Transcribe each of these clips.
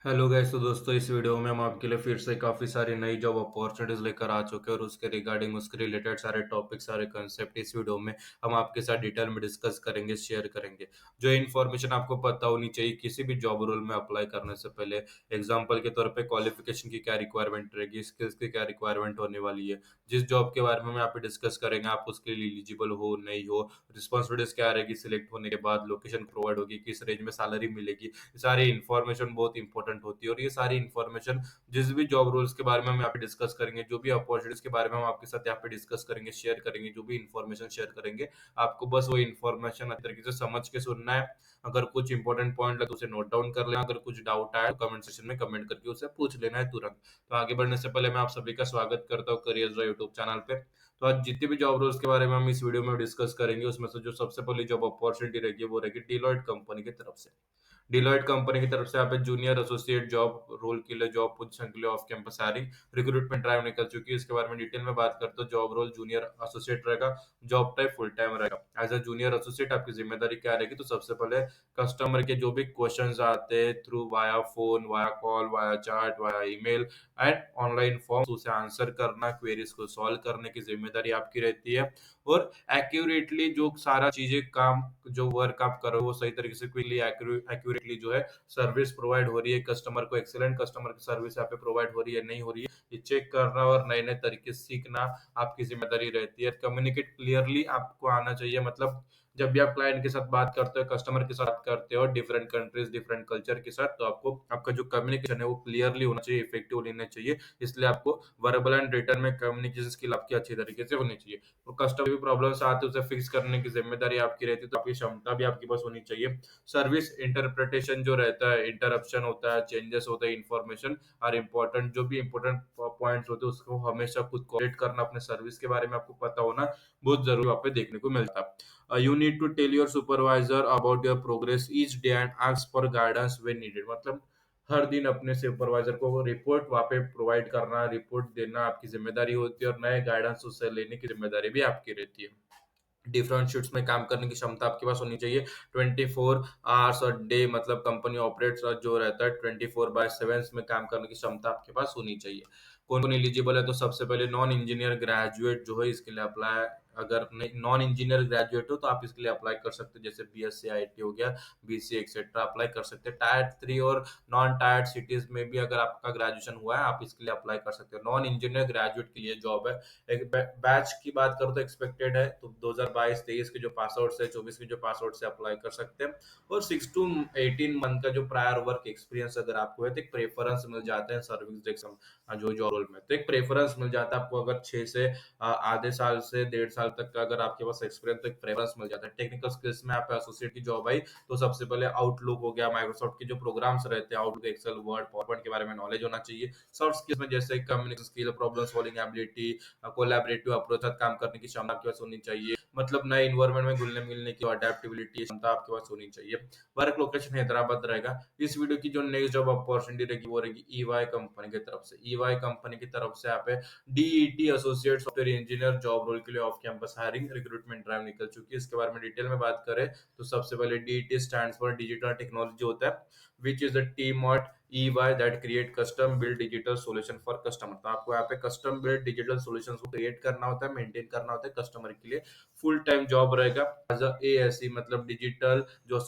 Hello guys. तो दोस्तों, इस वीडियो में हम आपके लिए फिर से काफ़ी सारी नई जॉब अपॉर्चुनिटीज़ लेकर आ चुके हैं और उसके रिगार्डिंग उसके रिलेटेड सारे टॉपिक, सारे कंसेप्ट इस वीडियो में हम आपके साथ डिटेल में डिस्कस करेंगे, शेयर करेंगे। जो इन्फॉर्मेशन आपको पता होनी चाहिए किसी भी जॉब रोल में अप्लाई करने से पहले। एग्जाम्पल के तौर पे क्वालिफिकेशन की क्या रिक्वायरमेंट रहेगी, स्किल्स की क्या रिक्वायरमेंट होने वाली है, जिस जॉब के बारे में हम यहाँ पे डिस्कस करेंगे आप उसके लिए एलिजिबल हो नहीं हो, रिस्पॉन्सिबिलिटीज क्या रहेगी सिलेक्ट होने के बाद, लोकेशन प्रोवाइड होगी, किस रेंज में सैलरी मिलेगी। ये सारी इन्फॉर्मेशन बहुत इंपॉर्टेंट होती है और ये सारी इन्फॉर्मेशन जिस भी जॉब रोल्स के बारे में हम यहाँ पे डिस्कस करेंगे, जो भी अपॉर्चुनिटीज के बारे में हम आपके साथ यहाँ पे डिस्कस करेंगे, शेयर करेंगे, जो भी इन्फॉर्मेशन शेयर करेंगे, आपको बस वो इन्फॉर्मेशन अच्छी तरीके से समझ के सुनना है। अगर कुछ इंपॉर्टेंट पॉइंट लगे तो उसे नोट डाउन कर लेना, अगर कुछ डाउट आए तो कमेंट सेक्शन में कमेंट करके उसे पूछ लेना है तुरंत। तो आगे बढ़ने से पहले मैं आप सभी का स्वागत करता हूँ करियर जो यूट्यूब चैनल पे। तो आज जितने भी जॉब रोल्स के बारे में हम इस वीडियो में डिस्कस करेंगे, उसमें से जो सबसे पहली जॉब अपॉर्चुनिटी रहेगी वो रहेगी डिलॉयट कंपनी की तरफ से। डिलॉयट कंपनी की तरफ से यहाँ पे जूनियर एसोसिएट जॉब रोल के लिए, जॉब पोजीशन के लिए off campus hiring recruitment drive निकल चुकी है। इसके बारे में डिटेल में बात करते हो। जॉब रोल जूनियर एसोसिएट रहेगा, जॉब टाइप फुल टाइम रहेगा। एज अ जूनियर एसोसिएट आपकी जिम्मेदारी क्या रहेगी, तो सबसे पहले कस्टमर के जो भी क्वेश्चंस आते हैं through via phone, via call, via chat, via email and online form, उसे आंसर करना, क्वेरीज को सॉल्व करने की जिम्मेदारी आपकी रहती है। और एक्यूरेटली जो सारा चीजें काम, जो वर्क आप करो वो सही तरीके से क्विकली एक्यूरेटली जो है सर्विस प्रोवाइड हो रही है कस्टमर को, एक्सेलेंट कस्टमर की सर्विस यहाँ पे प्रोवाइड हो रही है नहीं हो रही है, ये चेक करना और नए नए तरीके सीखना आपकी जिम्मेदारी रहती है। कम्युनिकेट क्लियरली आपको आना चाहिए, मतलब जब भी आप क्लाइंट के साथ बात करते हो, कस्टमर के साथ करते हो, डिफरेंट कंट्रीज डिफरेंट कल्चर के साथ, तो आपको आपका जो कम्युनिकेशन है वो क्लियरली होना चाहिए, इफेक्टिव होना चाहिए। इसलिए आपको वर्बल एंड रिटर्न में कम्युनिकेशन स्किल आपकी अच्छी तरीके से होनी चाहिए। तो कस्टमर भी प्रॉब्लम्स आते हैं उसे फिक्स करने की जिम्मेदारी आपकी रहती है, तो आपकी क्षमता भी आपके पास होनी चाहिए। सर्विस इंटरप्रिटेशन जो रहता है, इंटरप्शन होता है, चेंजेस होते हैं, इन्फॉर्मेशन और इम्पोर्टेंट जो भी इम्पोर्टेंट पॉइंट्स होते हैं उसको हमेशा खुद कोऑर्डिनेट करना, अपने सर्विस के बारे में आपको पता होना बहुत जरूरी वहाँ पे देखने को मिलता है। You need to tell your supervisor about your progress each day and ask for guidance when needed. मतलब हर दिन अपने सुपरवाइजर को रिपोर्ट वहाँ पे प्रोवाइड करना, रिपोर्ट देना आपकी जिम्मेदारी होती है और नए गाइडेंस उससे लेने की जिम्मेदारी भी आपकी रहती है। डिफरेंट शिफ्ट्स में काम करने की क्षमता आपके पास होनी चाहिए। 24 आवर्स और डे, मतलब कंपनी ऑपरेट्स जो रहता है 24/7 में काम करने की क्षमता आपके पास होनी चाहिए। कौन कौन एलिजिबल है, तो सबसे पहले नॉन इंजीनियर ग्रेजुएट जो है इसके लिए अप्लाई, अगर नॉन इंजीनियर ग्रेजुएट हो तो आप इसके लिए अप्लाई कर सकते हैं, जैसे बीएससी आईटी हो गया, बीसी एक्सेट्रा अप्लाई कर सकते हैं। टायर 3 और नॉन टायर सिटीज में भी अगर आपका ग्रेजुएशन हुआ है आप इसके लिए अप्लाई कर सकते हैं। नॉन इंजीनियर ग्रेजुएट के लिए जॉब है। एक बैच की बात करो तो एक्सपेक्टेड है तो 2022-23 के जो पास आउट से, 24 के जो पास आउट से अप्लाई कर सकते हैं। और 6 to 18 मंथ का जो प्रायर वर्क एक्सपीरियंस अगर आपको है तो एक प्रेफरेंस मिल जाता है सर्विस एग्जाम जो जॉब रोल में, तो एक प्रेफरेंस मिल जाता है आपको। अगर 6 से आधे साल से 1.5 साल तक का अगर आपके पास एक्सपीरियंस, तो एक प्रेफरेंस मिल जाता है। टेक्निकल स्किल्स में आप एसोसिएट की जॉब आई तो सबसे पहले आउटलुक हो गया, माइक्रोसॉफ्ट के जो प्रोग्राम्स रहते हैं, आउटलुक, एक्सेल, वर्ड, पावरपॉइंट के बारे में नॉलेज होना चाहिए। सॉफ्ट स्किल्स में जैसे communication skill, problem solving ability, collaborative approach साथ काम करने की क्षमता आपके पास होनी चाहिए। मतलब नए इन्वायरमेंट में घुलने मिलने की अडेप्टेबिलिटी क्षमता आपके पास होनी चाहिए। वर्क लोकेशन हैदराबाद रहेगा। इस वीडियो की जो नेक्स्ट जॉब अपॉर्चुनिटी रहेगी वो रहेगी ईवाई कंपनी की तरफ से। ईवाई कंपनी की तरफ से यहाँ पे DET associate software engineer job role के लिए off campus hiring recruitment drive निकल चुकी है। इसके बारे में डिटेल में बात करें तो सबसे पहले DET stand for digital technology होता है, which is the team at EY that create custom build digital solution for customer। तो आपको यहाँ पे कस्टम बिल्ड डिजिटल सॉल्यूशंस को क्रिएट करना होता है, मेंटेन करना होता है कस्टमर के लिए। फुल टाइम जॉब रहेगा एज अ एएससी, मतलब डिजिटल जो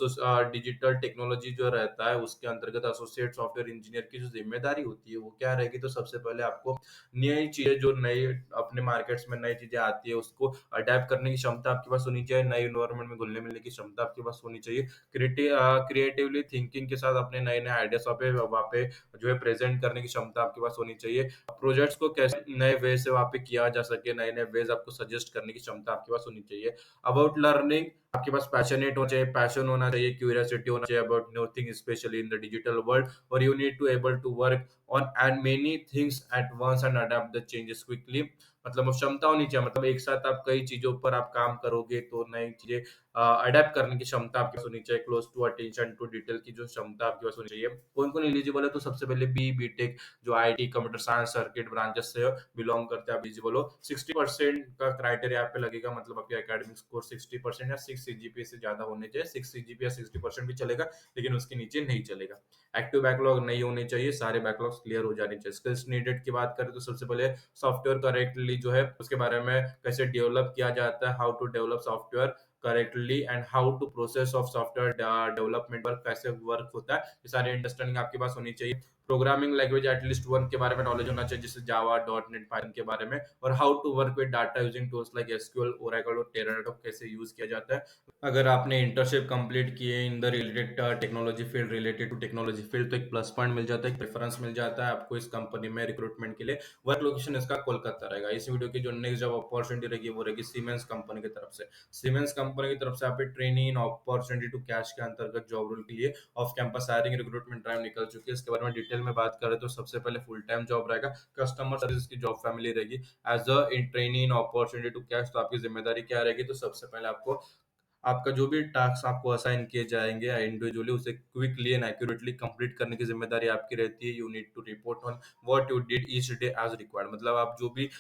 डिजिटल टेक्नोलॉजी जो रहता है उसके अंतर्गत एसोसिएट सॉफ्टवेयर इंजीनियर की जो जिम्मेदारी होती है वो क्या रहेगी, तो सबसे पहले आपको नई चीजें, जो नई अपने मार्केट्स में नई चीजें आती है उसको अडेप्ट करने की क्षमता आपके पास होनी चाहिए, नए इन्वायरमेंट में घुलने मिलने की क्षमता आपके पास होनी चाहिए। क्रिएटिवली थिंकिंग के साथ अपने नए नए आइडियाज वहाँ पे जो है प्रेजेंट करने की क्षमता आपके पास होनी चाहिए। प्रोजेक्ट्स को कैसे नए वे से वहाँ पे किया जा सके, नए नए वेज आपको सजेस्ट करने की क्षमता आपके पास होनी चाहिए। अबाउट लर्निंग आपके पास पैशनेट होना चाहिए, पैशन होना चाहिए, क्यूरियोसिटी होना चाहिए about new thing specially in the digital world. और you need to able to work on and many things at once and adapt the changes quickly. मतलब वो क्षमता होनी चाहिए, मतलब एक साथ आप कई चीजों पर आप काम करोगे तो नई चीजें अडेप्ट करने की क्षमता आपके पास होनी चाहिए, close to attention to detail की जो क्षमता आपके पास होनी चाहिए। कौन-कौन एलिजिबल है? तो सबसे पहले बीटेक जो IT, computer science, circuit branches से बिलॉन्ग करते हैं, आप एलिजिबल हो। 60% का क्राइटेरिया आप पे लगेगा, मतलब आपके एकेडमिक स्कोर 60% या 6 सीजीपीए से ज्यादा होने चाहिए। 6 सीजीपीए या 60% भी चलेगा, लेकिन उसके नीचे नहीं चलेगा। एक्टिव बैकलॉग नहीं होने चाहिए, सारे बैकलॉग्स क्लियर हो जाने चाहिए। स्किल्स नीडेड की बात करें तो सबसे पहले सॉफ्टवेयर करेक्टली जो है उसके बारे में कैसे डेवलप किया जाता है, how to develop software correctly and how to process of software development work कैसे वर्क होता है, ये सारी अंडरस्टैंडिंग आपके पास होनी चाहिए। प्रोग्रामिंग लैंग्वेज एटलीस्ट वन के बारे में नॉलेज होना चाहिए, जैसे जावा, डॉट नेट, पाइथन के बारे में, और how to work with data using tools like SQL, Oracle और टेराडाटा कैसे यूज किया जाता है। अगर आपने इंटर्नशिप कंप्लीट किए in the related technology field, related to technology field, तो एक प्लस पॉइंट मिल जाता है, एक प्रेफरेंस मिल जाता है आपको इस कंपनी में रिक्रूटमेंट के लिए। वर्क लोकेशन इसका कोलकाता रहेगा। इस वीडियो की जो नेक्स्ट जॉब अपॉर्चुनिटी रहेगी वो रहेगी सीमेंस कंपनी की तरफ से। सीमेंस कंपनी की तरफ से आप training in opportunity to cash के अंतर्गत जॉब रोल के लिए off campus hiring recruitment drive निकल चुकी है। इसके बारे में डिटेल में बात करें तो सबसे पहले फुल टाइम जॉब रहेगा, कस्टमर सर्विस की जॉब फैमिली रहेगी। As a in training in opportunity to cash, तो आपकी जिम्मेदारी क्या रहेगी? तो सबसे पहले आपको आपका जो भी टास्क आपको असाइन किए जाएंगे इंडिविजुअली, उसे क्विकली एंड एक्यूरेटली कंप्लीट करने की जिम्मेदारी आपकी रहती है। You need to report on what you did each day as required, मतलब आप जो भी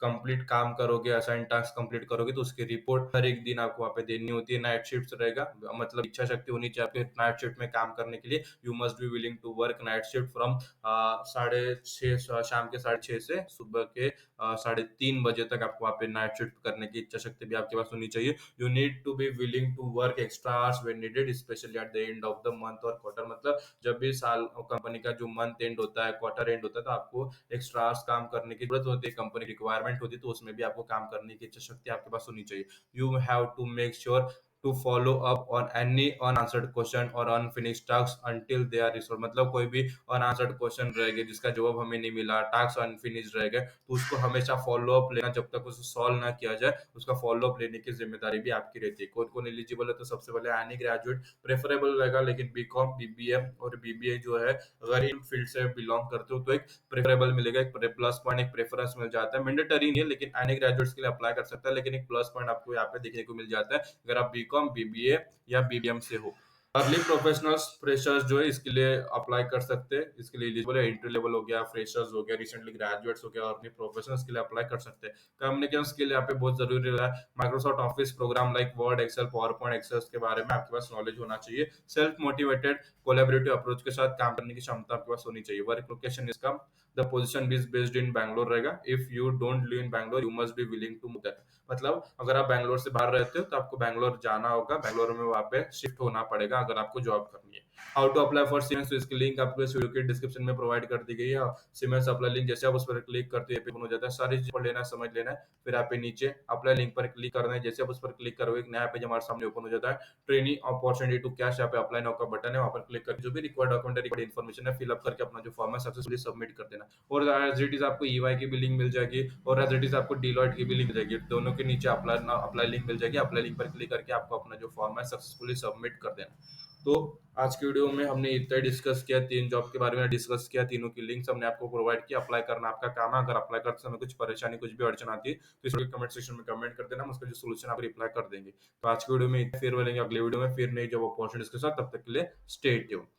कंप्लीट काम करोगे, असाइन टास्क कंप्लीट करोगे, तो उसकी रिपोर्ट हर एक दिन आपको वहाँ पे देनी होती है। नाइट शिफ्ट रहेगा, मतलब इच्छा शक्ति होनी चाहिए आपके नाइट शिफ्ट में काम करने के लिए। You must be willing to work night shift from 6:30 शाम के 6:30 से सुबह के 3:30 तक आपको वहाँ पे नाइट शिफ्ट करने की इच्छा शक्ति भी आपके पास होनी चाहिए। You need to be willing to work extra hours when needed, specially at the end of the month और क्वार्टर, मतलब जब भी साल कंपनी का जो मंथ एंड होता है, क्वार्टर एंड होता है, तो आपको एक्स्ट्रा आवर्स काम करने की जरूरत होती है, कंपनी रिक्वायरमेंट होती है, तो उसमें भी आपको काम करने की इच्छा शक्ति आपके पास होनी चाहिए। You have to make sure to follow up on any unanswered question और unfinished task until they are resolve, मतलब कोई भी अनआंसर्ड क्वेश्चन रहेगा जिसका जवाब हमें नहीं मिला, टास्क अनफिनिश्ड रहेगा, तो उसको हमेशा फॉलो अप लेना, जब तक उसे सॉल्व ना किया जाए उसका फॉलो अप लेने की जिम्मेदारी भी आपकी रहती है। कौन कौन एलिजिबल है? तो सबसे पहले एनी ग्रेजुएट प्रेफरेबल रहेगा, लेकिन बीकॉम, बीबीए और बीबीए जो है, अगर इन फील्ड से बिलोंग करते हो तो एक प्रेफरेबल मिलेगा, एक प्लस पॉइंट, एक प्रेफरेंस मिल जाता है। मैंडेटरी नहीं है, लेकिन एनी ग्रेजुएट्स के लिए अप्लाई कर सकता है, लेकिन एक प्लस पॉइंट आपको यहाँ पे देखने को मिल जाता है अगर आप बीकॉम, बीबीए या बीबीएम से हो। अर्ली प्रोफेशनल्स, फ्रेशर्स जो है इसके लिए अप्लाई कर सकते हैं, इसके लिए एलिजिबल है। एंट्री लेवल हो गया, फ्रेशर्स हो गया, रिसेंटली ग्रेजुएट्स हो गया, अर्ली प्रोफेशनल्स के लिए अप्लाई कर सकते हैं। कम्युनिकेशन स्किल यहाँ पे बहुत जरूरी रहा है। Microsoft Office program like Word, Excel, PowerPoint, Excel के बारे में आपके पास नॉलेज होना चाहिए। सेल्फ मोटिवेटेड कोलैबोरेटिव अप्रोच के साथ काम करने की क्षमता आपके पास होनी चाहिए। वर्क लोकेशन इसका the position is based in Bangalore रहेगा। If you don't live in Bangalore you must be willing to move that, मतलब अगर आप बैंगलोर से बाहर रहते हो तो आपको बैंगलोर जाना होगा, बैंगलोर में वहां पे शिफ्ट होना पड़ेगा अगर आपको जॉब करनी है। How to apply for Siemens, तो इसकी लिंक आपको इस वीडियो के डिस्क्रिप्शन में प्रोवाइड कर दी गई है। सीमेंस अप्लाई लिंक जैसे आप उस पर क्लिक करते हैं ओपन हो जाता है, सारी चीज पढ़ लेना है, समझ लेना है, फिर आप नीचे अप्लाई लिंक पर क्लिक करना है। जैसे आप उस पर क्लिक करोगे एक नया पेज हमारे सामने ओपन हो जाता है। ट्रेनिंग अपॉर्चुनिटी टू कैश, यहाँ पे अप्लाई नाउ का बटन है, वहां पर क्लिक करके जो भी रिक्वायर्ड डॉक्यूमेंट रिक्वायर्ड इन्फॉर्मेशन है फिलअप करके अपना जो फॉर्म है सक्सेसफुली सबमिट कर देना। और एज इट इज आपको ईवाई की भी लिंक मिल जाएगी, और एज इट इज आपको डिलॉयट की भी लिंक मिल जाएगी, दोनों के नीचे अप्लाई लिंक मिल जाएगी। अप्लाई लिंक पर क्लिक करके आपको अपना जो फॉर्म है सक्सेसफुली सबमिट कर देना। तो आज की वीडियो में हमने इतना ही डिस्कस किया, 3 जॉब के बारे में डिस्कस किया, तीनों की लिंक्स हमने आपको प्रोवाइड किया। अप्लाई करना आपका काम है। अगर अप्लाई करते समय कुछ परेशानी, कुछ भी अड़चन आती है तो इस कमेंट सेक्शन में कमेंट कर देना, हम उसका जो सोल्यूशन आप रिप्लाई कर देंगे। तो आज की वीडियो में फिर मिलेंगे अगले वीडियो में फिर नई जॉब अपॉर्चुनिटीज के साथ, तब तक के लिए स्टे ट्यून्ड।